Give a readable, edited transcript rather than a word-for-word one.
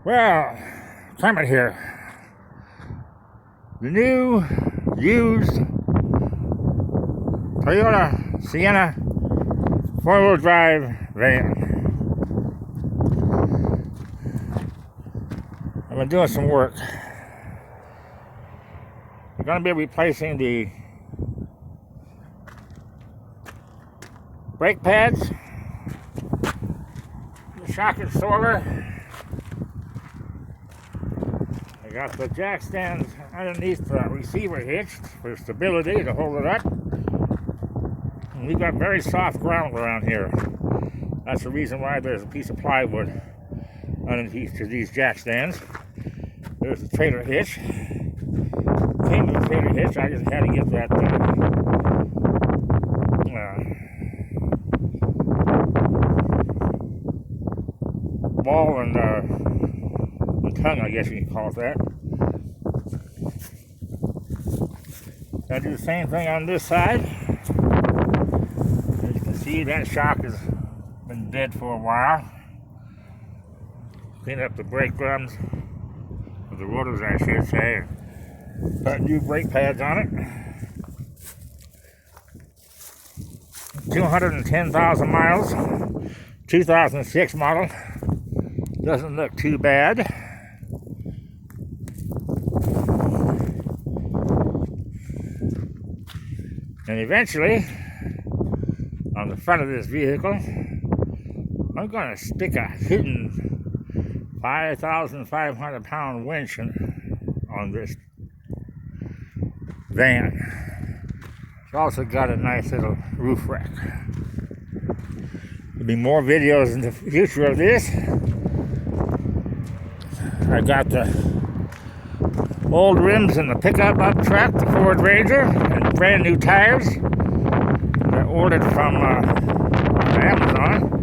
Well, Clement here. The new used Toyota Sienna 4-wheel drive van. I've been doing some work. We're going to be replacing the brake pads, the shock absorber. I got the jack stands underneath the receiver hitched for stability to hold it up. And we've got very soft ground around here. That's the reason why there's a piece of plywood underneath to these jack stands. There's the trailer hitch. Came with the trailer hitch. I just had to get that ball and tongue, I guess you can call it that. I do the same thing on this side. As you can see, that shock has been dead for a while. Clean up the brake drums, or the rotors I should say, and put new brake pads on it. 210,000 miles, 2006 model. Doesn't look too bad. And eventually, on the front of this vehicle, I'm going to stick a hidden 5,500 pound winch on this van. It's also got a nice little roof rack. There'll be more videos in the future of this. I got the old rims in the pickup up truck, the Ford Ranger, and brand new tires. I ordered from Amazon.